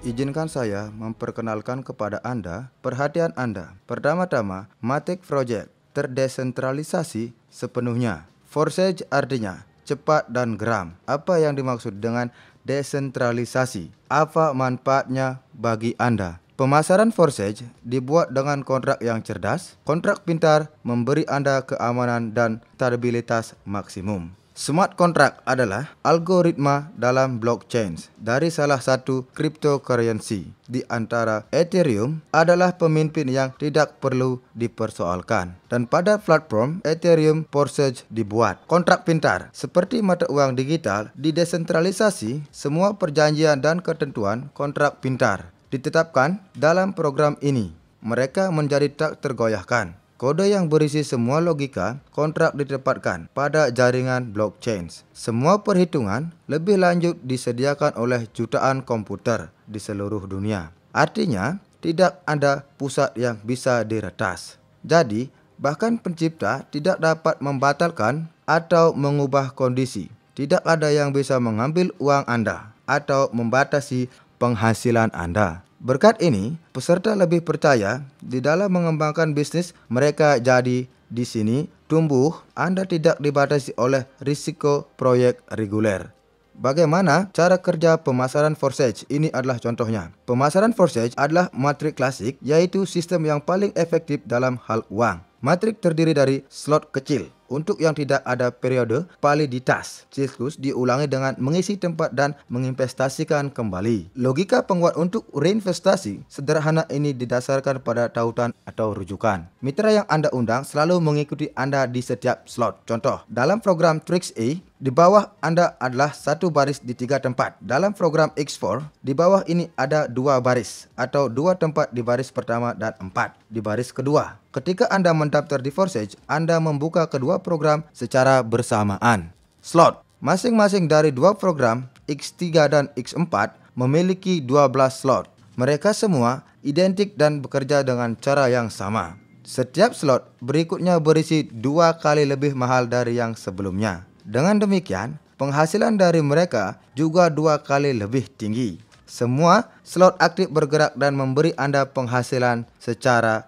Izinkan saya memperkenalkan kepada Anda perhatian Anda. Pertama-tama, Matic Project terdesentralisasi sepenuhnya. Forsage artinya cepat dan geram. Apa yang dimaksud dengan desentralisasi? Apa manfaatnya bagi Anda? Pemasaran Forsage dibuat dengan kontrak yang cerdas. Kontrak pintar memberi Anda keamanan dan stabilitas maksimum. Smart contract adalah algoritma dalam blockchain dari salah satu cryptocurrency. Di antara Ethereum adalah pemimpin yang tidak perlu dipersoalkan. Dan pada platform Ethereum Forsage dibuat. Kontrak pintar seperti mata uang digital didesentralisasi, semua perjanjian dan ketentuan kontrak pintar ditetapkan dalam program ini. Mereka menjadi tak tergoyahkan. Kode yang berisi semua logika kontrak ditempatkan pada jaringan blockchain. Semua perhitungan lebih lanjut disediakan oleh jutaan komputer di seluruh dunia. Artinya, tidak ada pusat yang bisa diretas. Jadi, bahkan pencipta tidak dapat membatalkan atau mengubah kondisi. Tidak ada yang bisa mengambil uang Anda atau membatasi penghasilan Anda. Berkat ini, peserta lebih percaya di dalam mengembangkan bisnis mereka. Jadi di sini tumbuh, Anda tidak dibatasi oleh risiko proyek reguler. Bagaimana cara kerja pemasaran Forsage? Ini adalah contohnya. Pemasaran Forsage adalah matrik klasik, yaitu sistem yang paling efektif dalam hal uang. Matrik terdiri dari slot kecil. Untuk yang tidak ada periode validitas, siklus diulangi dengan mengisi tempat dan menginvestasikan kembali. Logika penguat untuk reinvestasi sederhana ini didasarkan pada tautan atau rujukan. Mitra yang Anda undang selalu mengikuti Anda di setiap slot. Contoh, dalam program Trix A, di bawah Anda adalah satu baris di 3 tempat. Dalam program X4, di bawah ini ada 2 baris atau 2 tempat di baris pertama dan 4 di baris kedua. Ketika Anda mendaftar di Forsage, Anda membuka kedua program secara bersamaan. Slot. Masing-masing dari 2 program, X3 dan X4, memiliki 12 slot. Mereka semua identik dan bekerja dengan cara yang sama. Setiap slot berikutnya berisi 2 kali lebih mahal dari yang sebelumnya. Dengan demikian, penghasilan dari mereka juga 2 kali lebih tinggi. Semua slot aktif bergerak dan memberi Anda penghasilan secara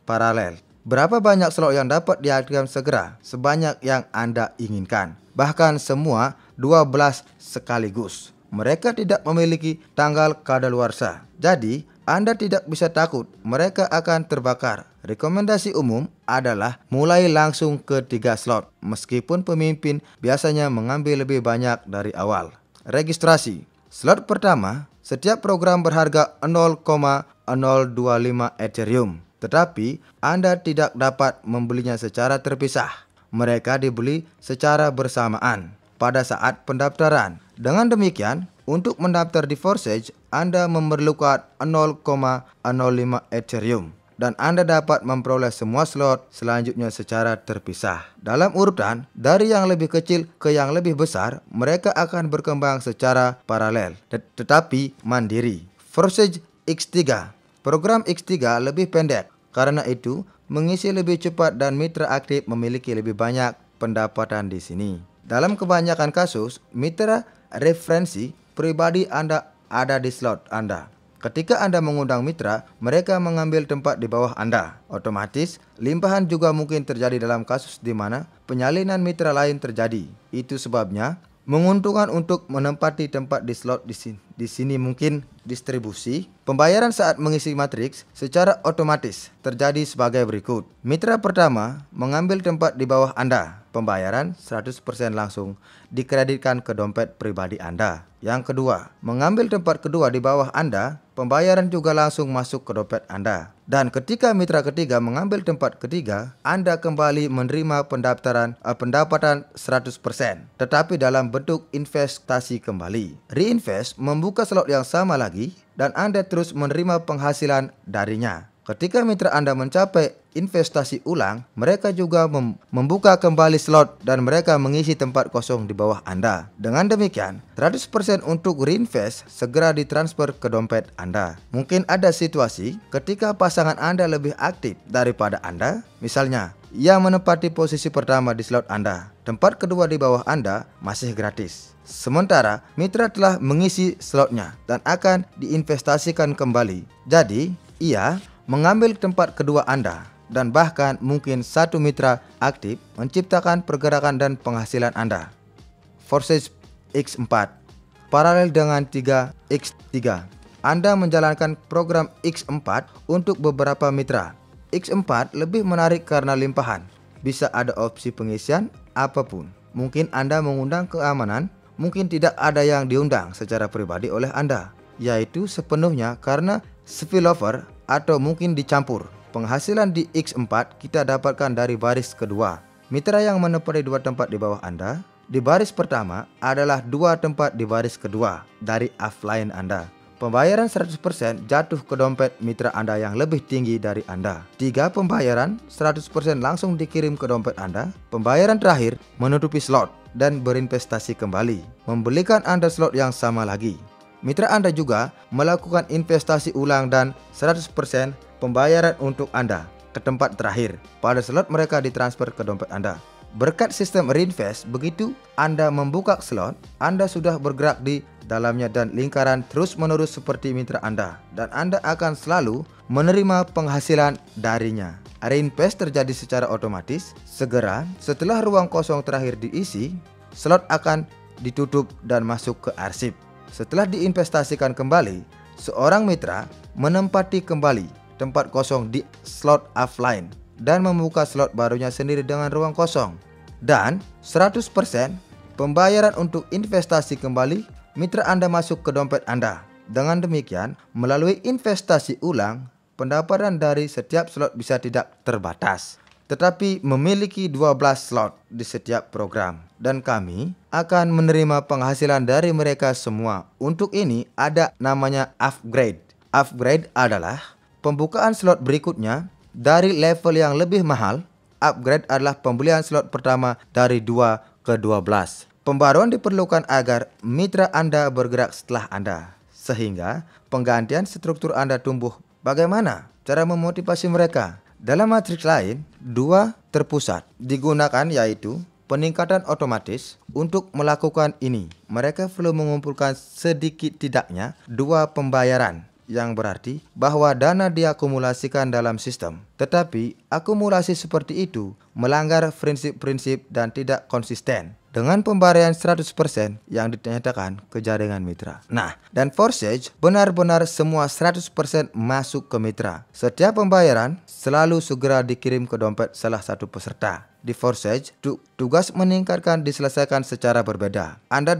paralel. Berapa banyak slot yang dapat diaktifkan segera? Sebanyak yang Anda inginkan. Bahkan semua 12 sekaligus. Mereka tidak memiliki tanggal kadaluarsa. Jadi, Anda tidak bisa takut mereka akan terbakar. Rekomendasi umum adalah mulai langsung ke 3 slot. Meskipun pemimpin biasanya mengambil lebih banyak dari awal. Registrasi. Slot pertama, setiap program berharga 0,025 Ethereum. Tetapi Anda tidak dapat membelinya secara terpisah. Mereka dibeli secara bersamaan pada saat pendaftaran. Dengan demikian, untuk mendaftar di Forsage, Anda memerlukan 0,05 Ethereum. Dan Anda dapat memperoleh semua slot selanjutnya secara terpisah. Dalam urutan, dari yang lebih kecil ke yang lebih besar, mereka akan berkembang secara paralel, tetapi mandiri. Forsage X3. Program X3 lebih pendek. Karena itu, mengisi lebih cepat dan mitra aktif memiliki lebih banyak pendapatan di sini. Dalam kebanyakan kasus, mitra referensi pribadi Anda ada di slot Anda. Ketika Anda mengundang mitra, mereka mengambil tempat di bawah Anda. Otomatis, limpahan juga mungkin terjadi dalam kasus di mana penyalinan mitra lain terjadi. Itu sebabnya, menguntungkan untuk menempati tempat di slot di sini mungkin distribusi. Pembayaran saat mengisi matriks secara otomatis terjadi sebagai berikut. Mitra pertama mengambil tempat di bawah Anda. Pembayaran 100% langsung dikreditkan ke dompet pribadi Anda. Yang kedua, mengambil tempat kedua di bawah Anda, pembayaran juga langsung masuk ke dompet Anda. Dan ketika mitra ketiga mengambil tempat ketiga, Anda kembali menerima pendapatan 100%, tetapi dalam bentuk investasi kembali. Reinvest membuka slot yang sama lagi dan Anda terus menerima penghasilan darinya. Ketika mitra Anda mencapai investasi ulang, mereka juga membuka kembali slot dan mereka mengisi tempat kosong di bawah Anda. Dengan demikian, 100% untuk reinvest segera ditransfer ke dompet Anda. Mungkin ada situasi ketika pasangan Anda lebih aktif daripada Anda. Misalnya, yang menempati posisi pertama di slot Anda. Tempat kedua di bawah Anda masih gratis. Sementara mitra telah mengisi slotnya dan akan diinvestasikan kembali. Jadi, ia mengambil tempat kedua Anda dan bahkan mungkin satu mitra aktif menciptakan pergerakan dan penghasilan Anda. Forsage X4 paralel dengan 3x3. Anda menjalankan program X4 untuk beberapa mitra. X4 lebih menarik karena limpahan. Bisa ada opsi pengisian apapun. Mungkin Anda mengundang keamanan, mungkin tidak ada yang diundang secara pribadi oleh Anda, yaitu sepenuhnya karena spillover atau mungkin dicampur. Penghasilan di X4 kita dapatkan dari baris kedua. Mitra yang menempati 2 tempat di bawah Anda, di baris pertama adalah 2 tempat di baris kedua dari offline Anda. Pembayaran 100% jatuh ke dompet mitra Anda yang lebih tinggi dari Anda. 3 pembayaran 100% langsung dikirim ke dompet Anda. Pembayaran terakhir menutupi slot dan berinvestasi kembali, membelikan Anda slot yang sama lagi. Mitra Anda juga melakukan investasi ulang dan 100% pembayaran untuk Anda ke tempat terakhir pada slot mereka ditransfer ke dompet Anda. Berkat sistem reinvest, begitu Anda membuka slot, Anda sudah bergerak di dalamnya dan lingkaran terus-menerus seperti mitra Anda, dan Anda akan selalu menerima penghasilan darinya. Reinvest terjadi secara otomatis. Segera setelah ruang kosong terakhir diisi, slot akan ditutup dan masuk ke arsip. Setelah diinvestasikan kembali, seorang mitra menempati kembali tempat kosong di slot offline dan membuka slot barunya sendiri dengan ruang kosong. Dan 100% pembayaran untuk investasi kembali mitra Anda masuk ke dompet Anda. Dengan demikian, melalui investasi ulang, pendapatan dari setiap slot bisa tidak terbatas, tetapi memiliki 12 slot di setiap program. Dan kami akan menerima penghasilan dari mereka semua. Untuk ini ada namanya upgrade. Upgrade adalah pembukaan slot berikutnya dari level yang lebih mahal. Upgrade adalah pembelian slot pertama dari 2 ke 12. Pembaruan diperlukan agar mitra Anda bergerak setelah Anda, sehingga penggantian struktur Anda tumbuh. Bagaimana cara memotivasi mereka? Dalam matriks lain, 2 terpusat digunakan, yaitu peningkatan otomatis. Untuk melakukan ini, mereka perlu mengumpulkan sedikit tidaknya 2 pembayaran, yang berarti bahwa dana diakumulasikan dalam sistem. Tetapi akumulasi seperti itu melanggar prinsip-prinsip dan tidak konsisten dengan pembayaran 100% yang dinyatakan ke jaringan mitra. Nah, dan Forsage benar-benar semua 100% masuk ke mitra. Setiap pembayaran selalu segera dikirim ke dompet salah satu peserta. Di Forsage, tugas meningkatkan diselesaikan secara berbeda. Anda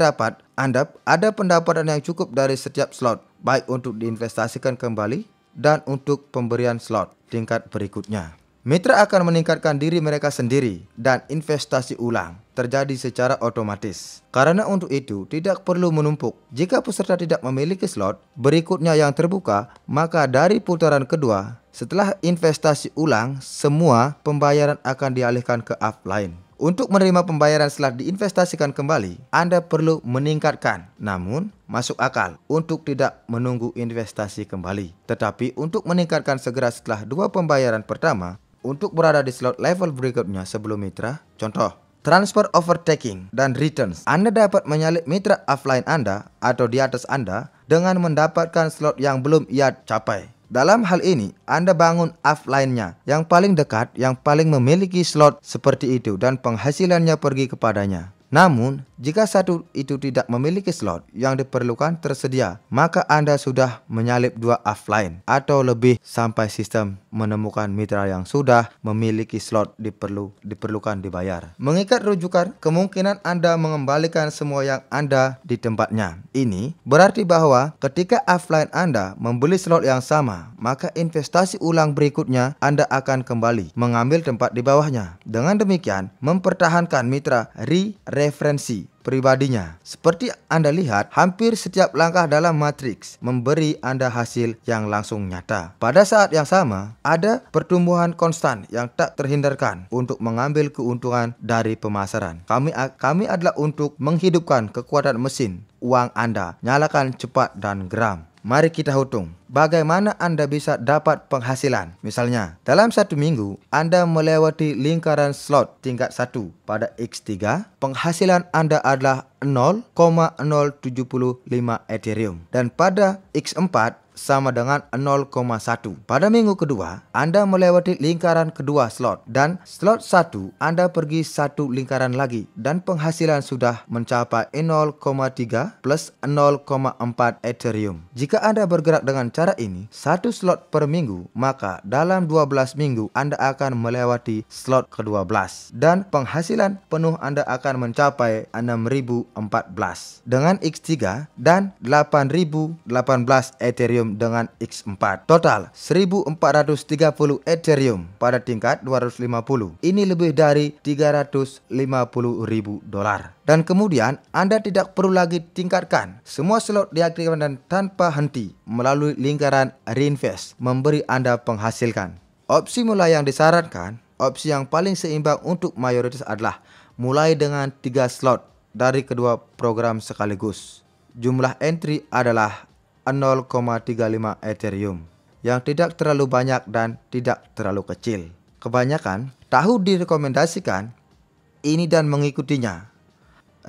ada pendapatan yang cukup dari setiap slot, baik untuk diinvestasikan kembali dan untuk pemberian slot tingkat berikutnya. Mitra akan meningkatkan diri mereka sendiri dan investasi ulang terjadi secara otomatis. Karena untuk itu tidak perlu menumpuk. Jika peserta tidak memiliki slot berikutnya yang terbuka, maka dari putaran kedua setelah investasi ulang, semua pembayaran akan dialihkan ke offline. Untuk menerima pembayaran setelah diinvestasikan kembali, Anda perlu meningkatkan, namun masuk akal untuk tidak menunggu investasi kembali. Tetapi untuk meningkatkan segera setelah 2 pembayaran pertama, untuk berada di slot level berikutnya sebelum mitra. Contoh, transfer overtaking dan returns. Anda dapat menyalip mitra offline Anda atau di atas Anda dengan mendapatkan slot yang belum ia capai. Dalam hal ini, Anda bangun offline-nya yang paling dekat, yang paling memiliki slot seperti itu dan penghasilannya pergi kepadanya. Namun, jika satu itu tidak memiliki slot yang diperlukan tersedia, maka Anda sudah menyalip 2 offline atau lebih sampai sistem menemukan mitra yang sudah memiliki slot diperlukan dibayar. Mengikat rujukan, kemungkinan Anda mengembalikan semua yang Anda di tempatnya. Ini berarti bahwa ketika offline Anda membeli slot yang sama, maka investasi ulang berikutnya Anda akan kembali mengambil tempat di bawahnya. Dengan demikian, mempertahankan mitra referensi pribadinya. Seperti Anda lihat, hampir setiap langkah dalam matriks memberi Anda hasil yang langsung nyata. Pada saat yang sama, ada pertumbuhan konstan yang tak terhindarkan untuk mengambil keuntungan dari pemasaran. Kami adalah untuk menghidupkan kekuatan mesin uang Anda. Nyalakan cepat dan geram. Mari kita hitung bagaimana Anda bisa dapat penghasilan. Misalnya, dalam 1 minggu Anda melewati lingkaran slot tingkat 1 pada X3, penghasilan Anda adalah 0,075 Ethereum. Dan pada X4 sama dengan 0,1. Pada minggu kedua, Anda melewati lingkaran kedua slot, dan slot 1 Anda pergi 1 lingkaran lagi, dan penghasilan sudah mencapai 0,3 plus 0,4 Ethereum. Jika Anda bergerak dengan cara ini 1 slot per minggu, maka dalam 12 minggu Anda akan melewati slot ke-12 dan penghasilan penuh Anda akan mencapai 6.014 dengan X3 dan 8.018 Ethereum dengan X4. Total 1.430 Ethereum pada tingkat 250. Ini lebih dari $350.000. Dan kemudian Anda tidak perlu lagi tingkatkan. Semua slot diaktifkan dan tanpa henti melalui lingkaran reinvest memberi Anda penghasilkan. Opsi mulai yang disarankan, opsi yang paling seimbang untuk mayoritas adalah mulai dengan 3 slot dari kedua program sekaligus. Jumlah entry adalah 0,35 Ethereum, yang tidak terlalu banyak dan tidak terlalu kecil. Kebanyakan tahu direkomendasikan ini dan mengikutinya.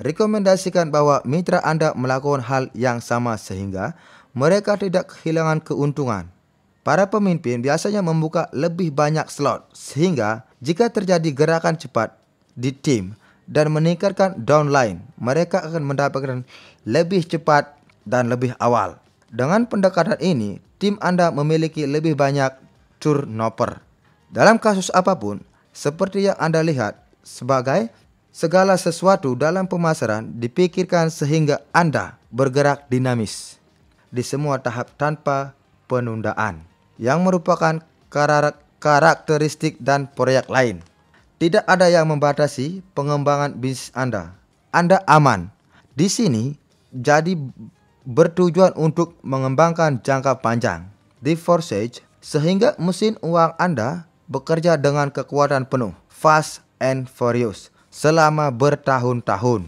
Rekomendasikan bahwa mitra Anda melakukan hal yang sama sehingga mereka tidak kehilangan keuntungan. Para pemimpin biasanya membuka lebih banyak slot sehingga jika terjadi gerakan cepat di tim dan meningkatkan downline, mereka akan mendapatkan lebih cepat dan lebih awal. Dengan pendekatan ini, tim Anda memiliki lebih banyak turnover. Dalam kasus apapun, seperti yang Anda lihat, sebagai segala sesuatu dalam pemasaran dipikirkan sehingga Anda bergerak dinamis di semua tahap tanpa penundaan, yang merupakan karakteristik dan proyek lain. Tidak ada yang membatasi pengembangan bisnis Anda. Anda aman. Di sini jadi bertujuan untuk mengembangkan jangka panjang di Forsage sehingga mesin uang Anda bekerja dengan kekuatan penuh, fast and furious, selama bertahun-tahun.